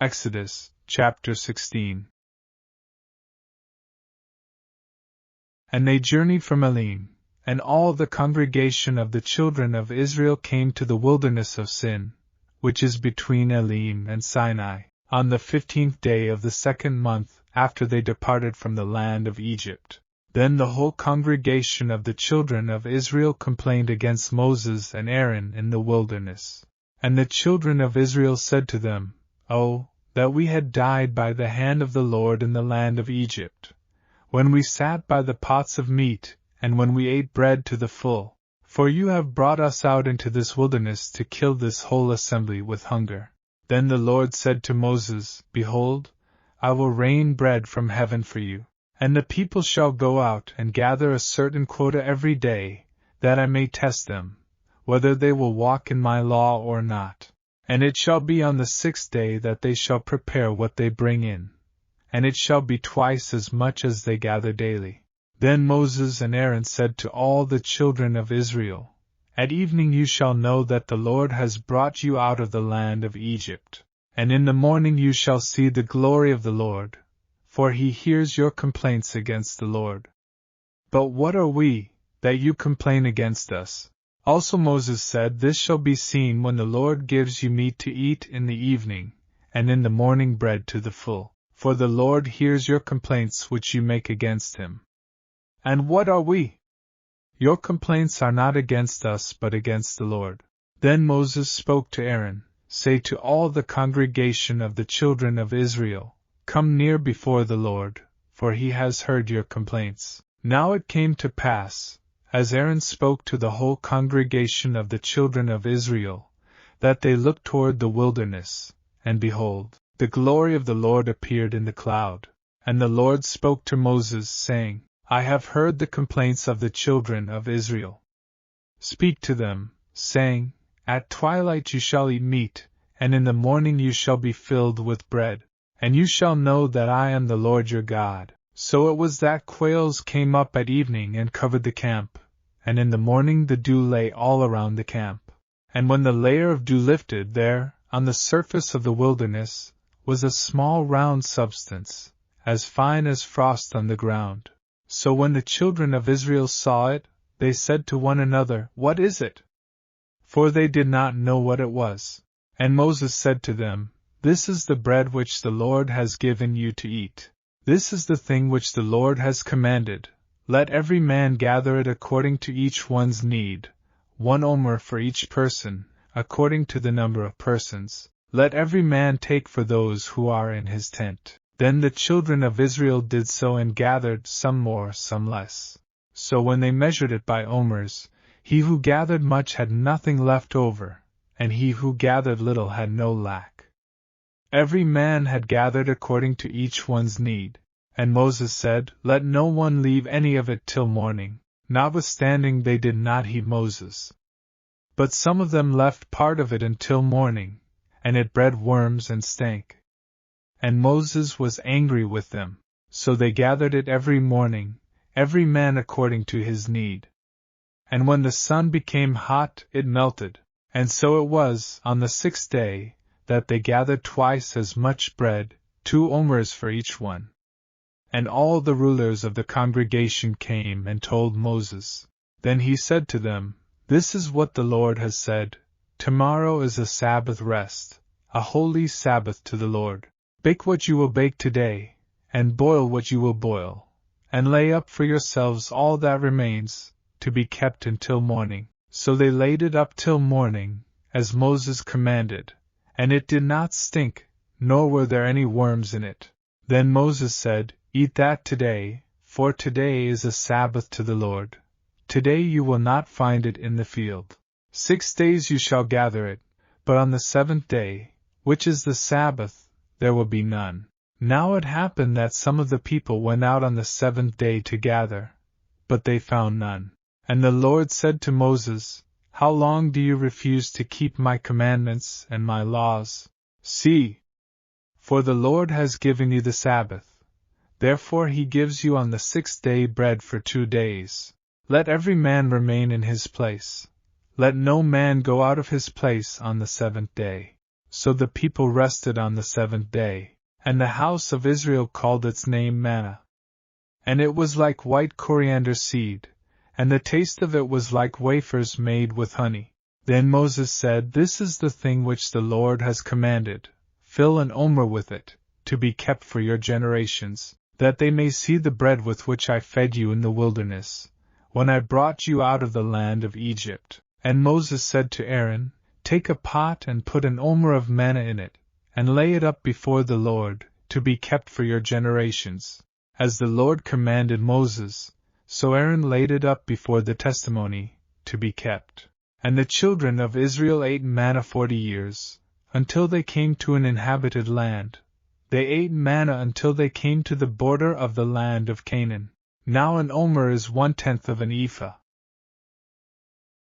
Exodus, chapter 16. And they journeyed from Elim, and all the congregation of the children of Israel came to the wilderness of Sin, which is between Elim and Sinai, on the 15th day of the 2nd month after they departed from the land of Egypt. Then the whole congregation of the children of Israel complained against Moses and Aaron in the wilderness. And the children of Israel said to them, "Oh, that we had died by the hand of the Lord in the land of Egypt, when we sat by the pots of meat, and when we ate bread to the full. For you have brought us out into this wilderness to kill this whole assembly with hunger." Then the Lord said to Moses, "Behold, I will rain bread from heaven for you, and the people shall go out and gather a certain quota every day, that I may test them, whether they will walk in my law or not. And it shall be on the 6th day that they shall prepare what they bring in, and it shall be twice as much as they gather daily." Then Moses and Aaron said to all the children of Israel, "At evening you shall know that the Lord has brought you out of the land of Egypt, and in the morning you shall see the glory of the Lord, for he hears your complaints against the Lord. But what are we, that you complain against us?" Also Moses said, "This shall be seen when the Lord gives you meat to eat in the evening, and in the morning bread to the full, for the Lord hears your complaints which you make against him. And what are we? Your complaints are not against us but against the Lord." Then Moses spoke to Aaron, "Say to all the congregation of the children of Israel, Come near before the Lord, for he has heard your complaints." Now it came to pass, as Aaron spoke to the whole congregation of the children of Israel, that they looked toward the wilderness, and behold, the glory of the Lord appeared in the cloud. And the Lord spoke to Moses, saying, "I have heard the complaints of the children of Israel. Speak to them, saying, At twilight you shall eat meat, and in the morning you shall be filled with bread, and you shall know that I am the Lord your God." So it was that quails came up at evening and covered the camp, and in the morning the dew lay all around the camp. And when the layer of dew lifted, there, on the surface of the wilderness, was a small round substance, as fine as frost on the ground. So when the children of Israel saw it, they said to one another, "What is it?" For they did not know what it was. And Moses said to them, "This is the bread which the Lord has given you to eat. This is the thing which the Lord has commanded. Let every man gather it according to each one's need, 1 omer for each person, according to the number of persons. Let every man take for those who are in his tent." Then the children of Israel did so and gathered, some more, some less. So when they measured it by omers, he who gathered much had nothing left over, and he who gathered little had no lack. Every man had gathered according to each one's need. And Moses said, "Let no one leave any of it till morning." Notwithstanding they did not heed Moses. But some of them left part of it until morning, and it bred worms and stank. And Moses was angry with them, so they gathered it every morning, every man according to his need. And when the sun became hot, it melted. And so it was, on the 6th day, that they gathered twice as much bread, 2 omers for each one. And all the rulers of the congregation came and told Moses. Then he said to them, "This is what the Lord has said, Tomorrow is a Sabbath rest, a holy Sabbath to the Lord. Bake what you will bake today, and boil what you will boil, and lay up for yourselves all that remains, to be kept until morning." So they laid it up till morning, as Moses commanded, and it did not stink, nor were there any worms in it. Then Moses said, "Eat that today, for today is a Sabbath to the Lord. Today you will not find it in the field. 6 days you shall gather it, but on the 7th day, which is the Sabbath, there will be none." Now it happened that some of the people went out on the 7th day to gather, but they found none. And the Lord said to Moses, "How long do you refuse to keep my commandments and my laws? See, for the Lord has given you the Sabbath. Therefore he gives you on the 6th day bread for 2 days. Let every man remain in his place. Let no man go out of his place on the 7th day." So the people rested on the seventh day, and the house of Israel called its name manna. And it was like white coriander seed, and the taste of it was like wafers made with honey. Then Moses said, This is the thing which the Lord has commanded, fill an omer with it, to be kept for your generations, that they may see the bread with which I fed you in the wilderness, when I brought you out of the land of Egypt. And Moses said to Aaron, Take a pot and put an omer of manna in it, and lay it up before the Lord, to be kept for your generations. As the Lord commanded Moses, so Aaron laid it up before the testimony, to be kept. And the children of Israel ate manna 40 years, until they came to an inhabited land. They ate manna until they came to the border of the land of Canaan. Now an omer is 1/10 of an ephah,